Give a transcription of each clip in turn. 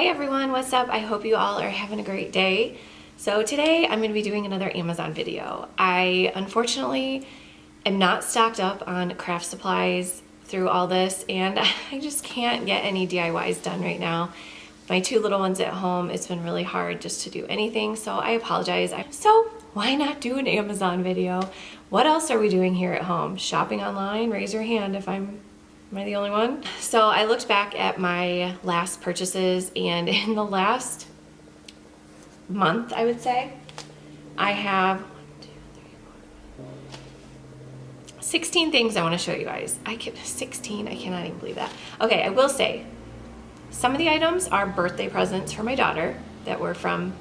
everyone, what's up? I hope you all are having a great day. So today I'm going to be doing another Amazon video. I unfortunately am not stocked up on craft supplies through all this, and I just can't get any DIYs done right now. My two little ones at home, it's been really hard just to do anything, so I apologize. So why not do an Amazon video? What else are we doing here at home? Shopping online? Raise your hand if am I the only one? So I looked back at my last purchases, and in the last month, I would say, I have 16 things I want to show you guys. 16, I cannot even believe that. Okay, I will say, some of the items are birthday presents for my daughter that were from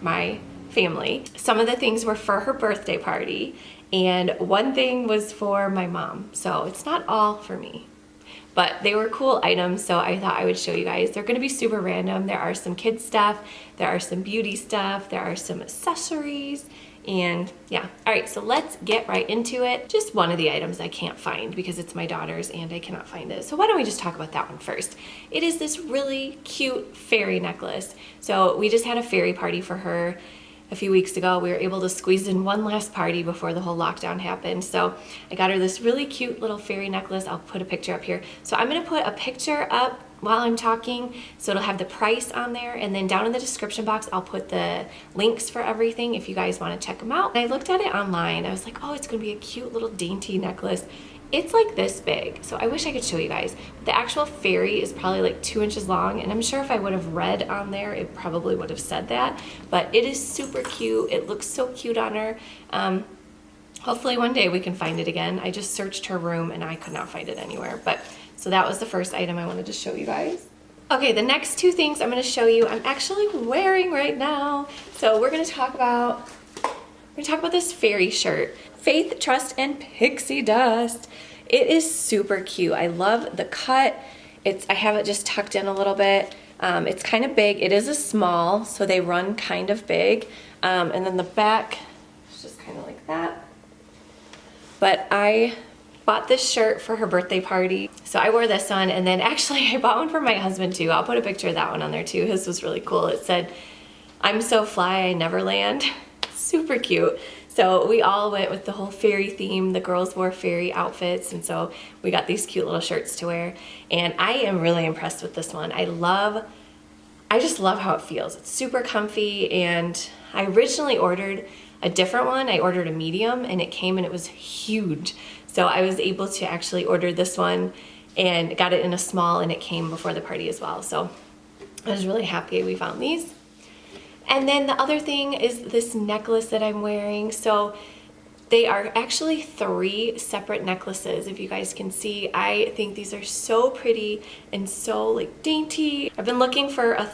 my family. Some of the things were for her birthday party, and one thing was for my mom. So it's not all for me. But they were cool items, so I thought I would show you guys. They're gonna be super random. There are some kids stuff, there are some beauty stuff, there are some accessories, and yeah. All right, so let's get right into it. Just one of the items I can't find because it's my daughter's and I cannot find it. So why don't we just talk about that one first? It is this really cute fairy necklace. So we just had a fairy party for her a few weeks ago. We were able to squeeze in one last party before the whole lockdown happened. So I got her this really cute little fairy necklace. I'll put a picture up here. So I'm gonna put a picture up while I'm talking, so it'll have the price on there, and then down in the description box I'll put the links for everything if you guys want to check them out. And I looked at it online. I was like, oh, it's gonna be a cute little dainty necklace. It's like this big, so I wish I could show you guys. The actual fairy is probably like 2 inches long, and I'm sure if I would have read on there, it probably would have said that, but it is super cute. It looks so cute on her. Hopefully one day we can find it again. I just searched her room and I could not find it anywhere, but so that was the first item I wanted to show you guys. Okay, the next two things I'm gonna show you, I'm actually wearing right now. So we're gonna talk about this fairy shirt. Faith, Trust, and Pixie Dust. It is super cute. I love the cut. I have it just tucked in a little bit. It's kind of big. It is a small, so they run kind of big. And then the back is just kind of like that. But I bought this shirt for her birthday party. So I wore this one, and then actually I bought one for my husband too. I'll put a picture of that one on there too. His was really cool. It said, "I'm so fly, I Neverland." Super cute. So we all went with the whole fairy theme. The girls wore fairy outfits, and so we got these cute little shirts to wear. And I am really impressed with this one. I just love how it feels. It's super comfy, and I originally ordered a different one. I ordered a medium, and it came and it was huge. So I was able to actually order this one and got it in a small, and it came before the party as well. So I was really happy we found these. And then the other thing is this necklace that I'm wearing. So they are actually 3 separate necklaces, if you guys can see. I think these are so pretty and so like dainty. I've been looking for a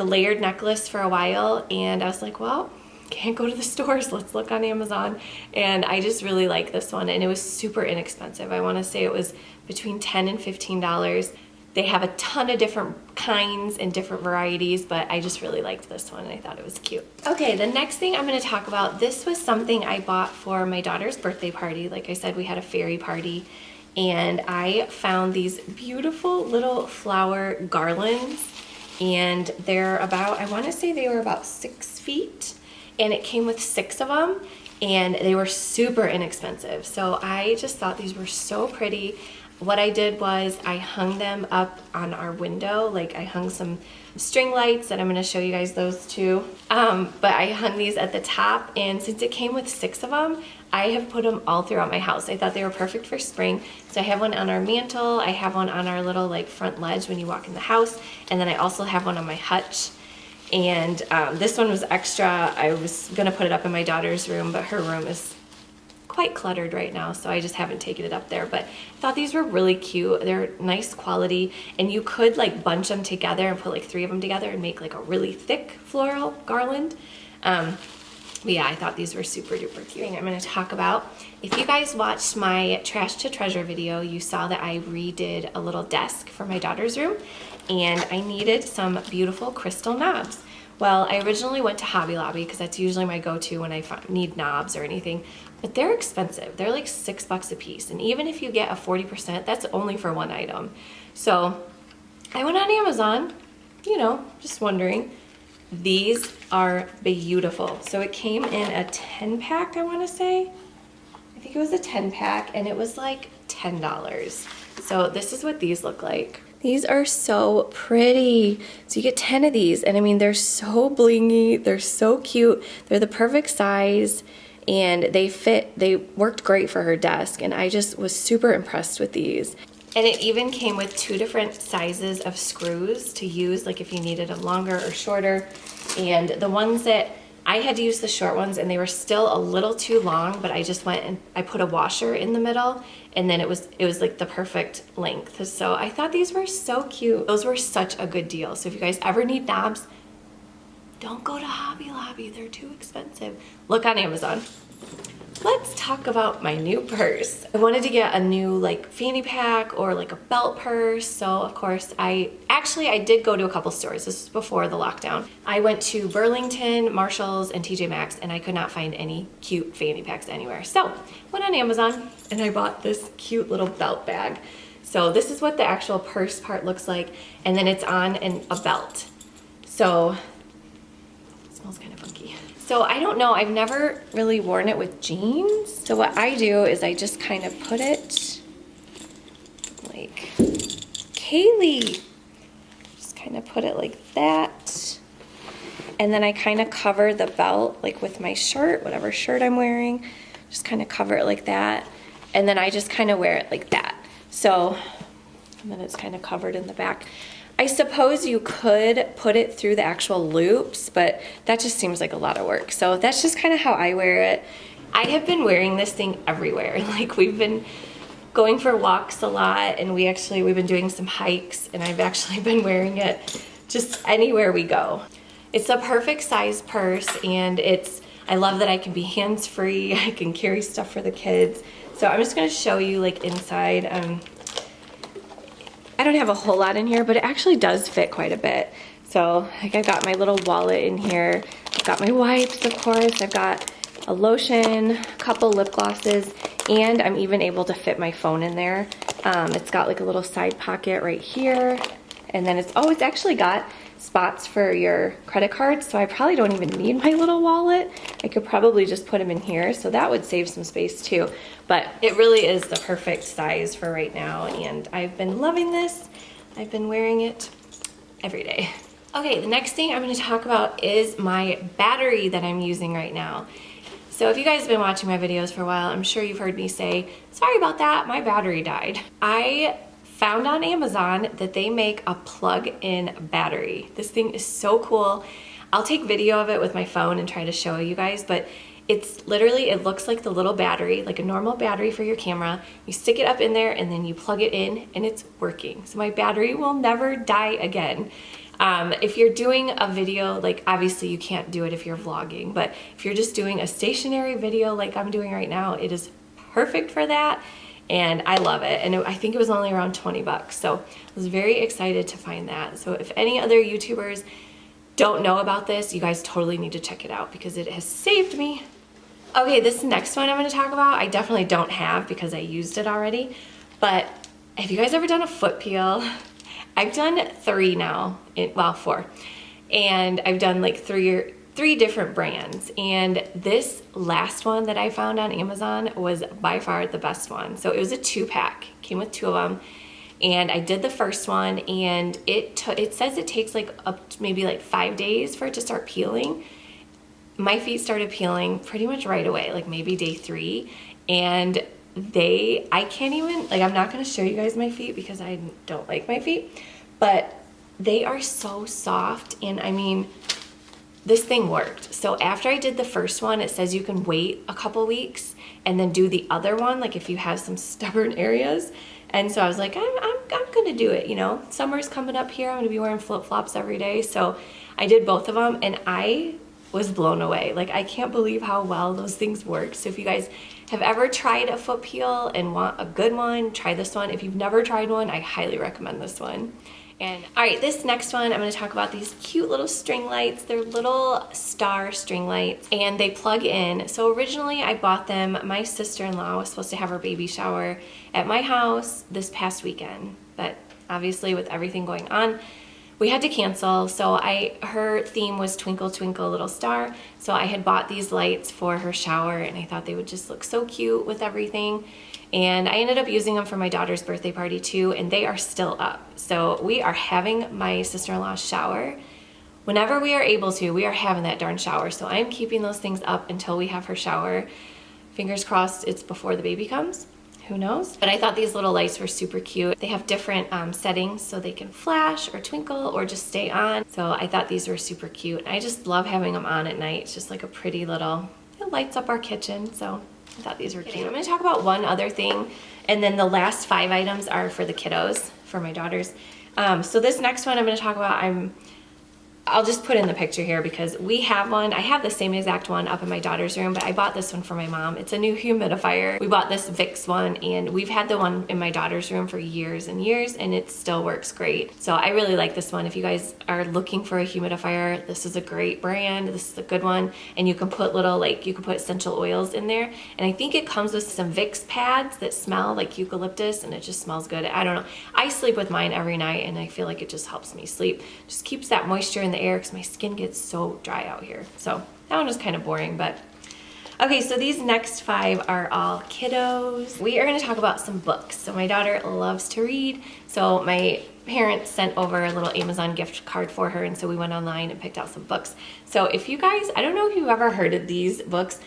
layered necklace for a while, and I was like, well, can't go to the stores, let's look on Amazon. And I just really like this one, and it was super inexpensive. I want to say it was between $10 and $15. They have a ton of different kinds and different varieties, but I just really liked this one and I thought it was cute. Okay, the next thing I'm going to talk about, this was something I bought for my daughter's birthday party. Like I said, we had a fairy party, and I found these beautiful little flower garlands, and they're about, I want to say they were about 6 feet, and it came with 6 of them, and they were super inexpensive. So I just thought these were so pretty. What I did was I hung them up on our window. Like I hung some string lights, and I'm gonna show you guys those too. But I hung these at the top, and since it came with 6 of them, I have put them all throughout my house. I thought they were perfect for spring. So I have one on our mantle, I have one on our little like front ledge when you walk in the house, and then I also have one on my hutch. And this one was extra. I was gonna put it up in my daughter's room, but her room is quite cluttered right now, so I just haven't taken it up there. But I thought these were really cute. They're nice quality, and you could like bunch them together and put like 3 of them together and make like a really thick floral garland. But yeah, I thought these were super duper cute. I'm going to talk about, if you guys watched my Trash to Treasure video, you saw that I redid a little desk for my daughter's room, and I needed some beautiful crystal knobs. Well, I originally went to Hobby Lobby because that's usually my go-to when I need knobs or anything, but they're expensive. They're like $6 a piece, and even if you get a 40%, that's only for one item. So I went on Amazon you know, just wondering. These are beautiful. So it came in a 10 pack, I wanna say. I think it was a 10 pack and it was like $10. So this is what these look like. These are so pretty. So you get 10 of these and I mean, they're so blingy, they're so cute. They're the perfect size and they fit, they worked great for her desk and I just was super impressed with these. And it even came with 2 different sizes of screws to use, like if you needed them longer or shorter. And the ones that I had to use the short ones and they were still a little too long, but I just went and I put a washer in the middle and then it was like the perfect length. So I thought these were so cute. Those were such a good deal. So if you guys ever need knobs, don't go to Hobby Lobby, they're too expensive. Look on Amazon. Let's talk about my new purse. I wanted to get a new like fanny pack or like a belt purse. So of course I did go to a couple stores. This was before the lockdown. I went to Burlington, Marshall's, and TJ Maxx and I could not find any cute fanny packs anywhere. So went on Amazon and I bought this cute little belt bag. So this is what the actual purse part looks like. And then it's on a belt. So it smells kind of funky. So I don't know, I've never really worn it with jeans. So what I do is I just kind of put it like, Kaylee, just kind of put it like that. And then I kind of cover the belt like with my shirt, whatever shirt I'm wearing, just kind of cover it like that. And then I just kind of wear it like that. So, and then it's kind of covered in the back. I suppose you could put it through the actual loops, but that just seems like a lot of work. So that's just kind of how I wear it. I have been wearing this thing everywhere. Like we've been going for walks a lot and we've been doing some hikes and I've actually been wearing it just anywhere we go. It's a perfect size purse and I love that I can be hands-free. I can carry stuff for the kids. So I'm just gonna show you like inside. I don't have a whole lot in here, but it actually does fit quite a bit. So like I've got my little wallet in here. I've got my wipes, of course. I've got a lotion, a couple lip glosses, and I'm even able to fit my phone in there. It's got like a little side pocket right here. And then it's actually got spots for your credit cards. So I probably don't even need my little wallet. I could probably just put them in here. So that would save some space too. But it really is the perfect size for right now. And I've been loving this. I've been wearing it every day. Okay, the next thing I'm gonna talk about is my battery that I'm using right now. So if you guys have been watching my videos for a while, I'm sure you've heard me say, sorry about that, my battery died. I found on Amazon that they make a plug-in battery. This thing is so cool. I'll take video of it with my phone and try to show you guys, but it's literally, it looks like the little battery, like a normal battery for your camera. You stick it up in there and then you plug it in and it's working. So my battery will never die again. If you're doing a video, like obviously you can't do it if you're vlogging, but if you're just doing a stationary video like I'm doing right now, it is perfect for that. And I love it. And I think it was only around 20 bucks. So I was very excited to find that. So if any other YouTubers don't know about this, you guys totally need to check it out because it has saved me. Okay, this next one I'm gonna talk about, I definitely don't have because I used it already. But have you guys ever done a foot peel? I've done 3 now, well 4. And I've done like 3 different brands, and this last one that I found on Amazon was by far the best one. So it was a 2-pack, came with 2 of them, and I did the first one, and it says it takes like maybe like 5 days for it to start peeling. My feet started peeling pretty much right away, like maybe day 3, and I can't even, like I'm not gonna show you guys my feet because I don't like my feet, but they are so soft, and I mean, this thing worked. So after I did the first one, it says you can wait a couple weeks and then do the other one, like if you have some stubborn areas. And so I was like, I'm gonna do it, you know. Summer's coming up here, I'm gonna be wearing flip-flops every day. So I did both of them and I was blown away. Like I can't believe how well those things work. So if you guys have ever tried a foot peel and want a good one, try this one. If you've never tried one, I highly recommend this one. And all right, this next one, I'm gonna talk about these cute little string lights. They're little star string lights and they plug in. So originally I bought them, my sister-in-law was supposed to have her baby shower at my house this past weekend, but obviously with everything going on, we had to cancel. So her theme was Twinkle Twinkle Little Star. So I had bought these lights for her shower, and I thought they would just look so cute with everything. And I ended up using them for my daughter's birthday party too, and they are still up. So we are having my sister-in-law's shower. Whenever we are able to, we are having that darn shower. So I'm keeping those things up until we have her shower. Fingers crossed it's before the baby comes. Who knows? But I thought these little lights were super cute. They have different settings so they can flash or twinkle or just stay on. So I thought these were super cute. I just love having them on at night. It's just like a pretty little, it lights up our kitchen. So I thought these were cute. I'm gonna talk about one other thing, and then the last 5 items are for the kiddos, for my daughters. So this next one I'm gonna talk about, I'll just put in the picture here because we have one. I have the same exact one up in my daughter's room, but I bought this one for my mom. It's a new humidifier. We bought this Vicks one, and we've had the one in my daughter's room for years and years, and it still works great. So I really like this one. If you guys are looking for a humidifier, this is a great brand. This is a good one, and you can put little, like, you can put essential oils in there, and I think it comes with some Vicks pads that smell like eucalyptus, and it just smells good. I don't know. I sleep with mine every night, and I feel like it just helps me sleep. Just keeps that moisture in the air because my skin gets so dry out here. So that one was kind of boring, but okay, so these next 5 are all kiddos. We are going to talk about some books. So my daughter loves to read, so my parents sent over a little Amazon gift card for her, and so we went online and picked out some books. So if you guys, I don't know if you've ever heard of these books,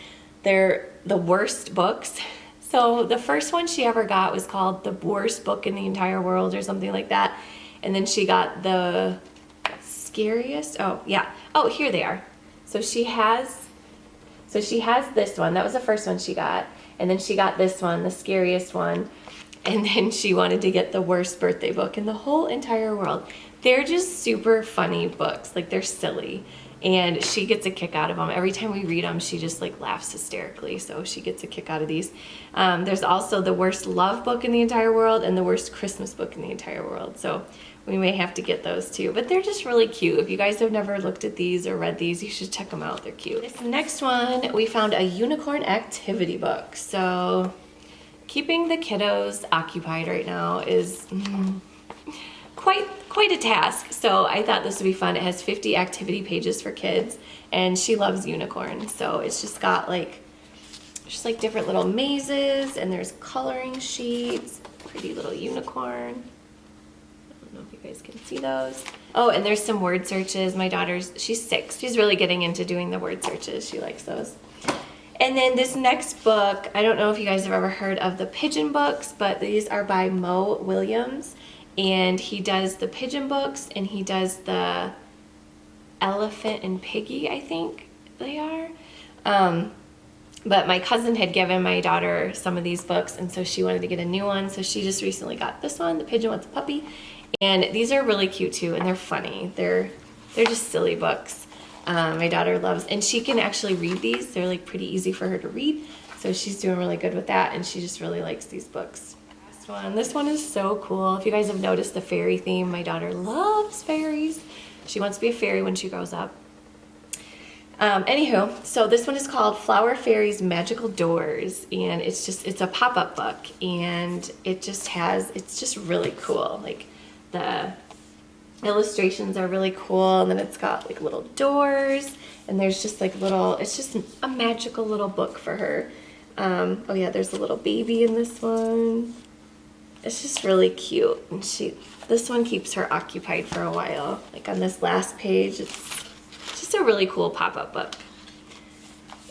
they're the worst books. So the first one she ever got was called The Worst Book in the Entire World or something like that, and then she got the scariest, oh yeah, oh here they are. So she has this one. That was the first one she got, and then she got this one, the scariest one, and then she wanted to get the worst birthday book in the whole entire world. They're just super funny books, like they're silly, and she gets a kick out of them. Every time we read them, she just like laughs hysterically, so she gets a kick out of these. There's also the worst love book in the entire world and the worst Christmas book in the entire world, so we may have to get those too, but they're just really cute. If you guys have never looked at these or read these, you should check them out. They're cute. This next one, we found a unicorn activity book. So keeping the kiddos occupied right now is quite a task. So I thought this would be fun. It has 50 activity pages for kids, and she loves unicorns. So it's just got like different little mazes, and there's coloring sheets, pretty little unicorn. I don't know if you guys can see those. Oh, and there's some word searches. My daughter's, she's 6. She's really getting into doing the word searches. She likes those. And then this next book, I don't know if you guys have ever heard of the Pigeon Books, but these are by Mo Williams. And he does the Pigeon Books, and he does the Elephant and Piggy, I think they are. But my cousin had given my daughter some of these books, and so she wanted to get a new one. So she just recently got this one, The Pigeon Wants a Puppy. And these are really cute too, and they're funny. They're just silly books. My daughter loves, and she can actually read these. They're like pretty easy for her to read. So she's doing really good with that, and she just really likes these books. Last one. This one is so cool. If you guys have noticed the fairy theme, my daughter loves fairies. She wants to be a fairy when she grows up. Anywho, so this one is called Flower Fairies Magical Doors, and it's a pop-up book, and it's just really cool. Like the illustrations are really cool, and then it's got like little doors, and there's just like little, it's just a magical little book for her. Oh yeah, there's a little baby in this one. It's just really cute, and this one keeps her occupied for a while. Like on this last page, it's just a really cool pop-up book.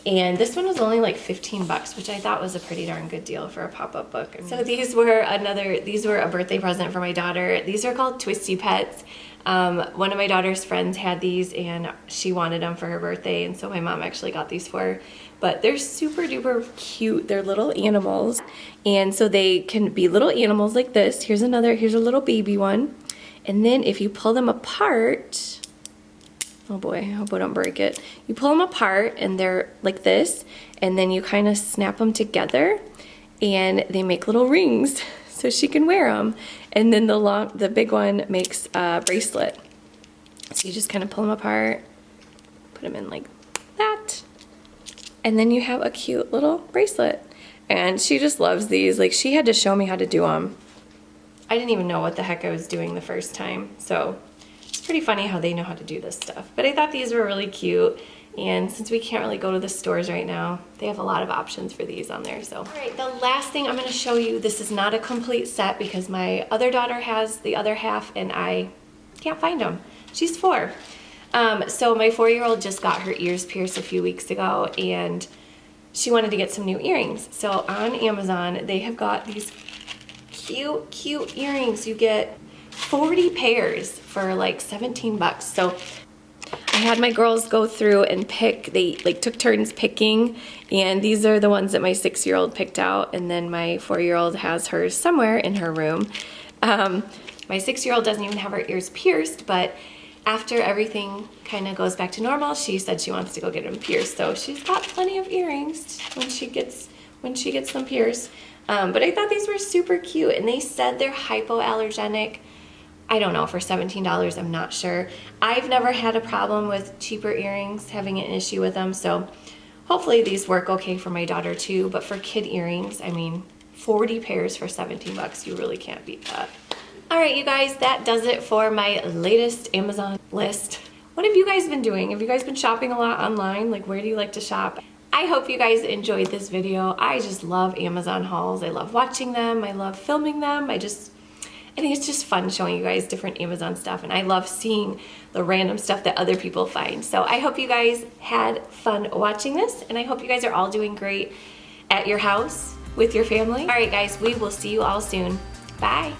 And this one was only like 15 bucks, which I thought was a pretty darn good deal for a pop-up book. So these were a birthday present for my daughter. These are called Twisty Pets. One of my daughter's friends had these, and she wanted them for her birthday, and so my mom actually got these for her. But they're super duper cute. They're little animals, and so they can be little animals like this. Here's a little baby one. And then if you pull them apart, oh boy, I hope I don't break it. You pull them apart, and they're like this, and then you kind of snap them together, and they make little rings, so she can wear them. And then the big one makes a bracelet. So you just kind of pull them apart, put them in like that, and then you have a cute little bracelet. And she just loves these. Like, she had to show me how to do them. I didn't even know what the heck I was doing the first time, so pretty funny how they know how to do this stuff. But I thought these were really cute. And since we can't really go to the stores right now, they have a lot of options for these on there. So, all right, the last thing I'm gonna show you, this is not a complete set because my other daughter has the other half and I can't find them. She's 4. So my 4-year-old just got her ears pierced a few weeks ago and she wanted to get some new earrings. So on Amazon, they have got these cute earrings. You get 40 pairs for like 17 bucks. So I had my girls go through and pick, they like took turns picking, and these are the ones that my 6-year-old picked out, and then my 4-year-old has hers somewhere in her room. My 6-year-old doesn't even have her ears pierced, but after everything kind of goes back to normal, she said she wants to go get them pierced. So she's got plenty of earrings when she gets them pierced. But I thought these were super cute, and they said they're hypoallergenic. I don't know, for $17, I'm not sure. I've never had a problem with cheaper earrings, having an issue with them, so hopefully these work okay for my daughter too. But for kid earrings, I mean, 40 pairs for 17 bucks, you really can't beat that. All right, you guys, that does it for my latest Amazon list. What have you guys been doing? Have you guys been shopping a lot online? Like, where do you like to shop? I hope you guys enjoyed this video. I just love Amazon hauls. I love watching them. I love filming them. I think it's just fun showing you guys different Amazon stuff, and I love seeing the random stuff that other people find. So I hope you guys had fun watching this, and I hope you guys are all doing great at your house with your family. All right, guys, we will see you all soon. Bye.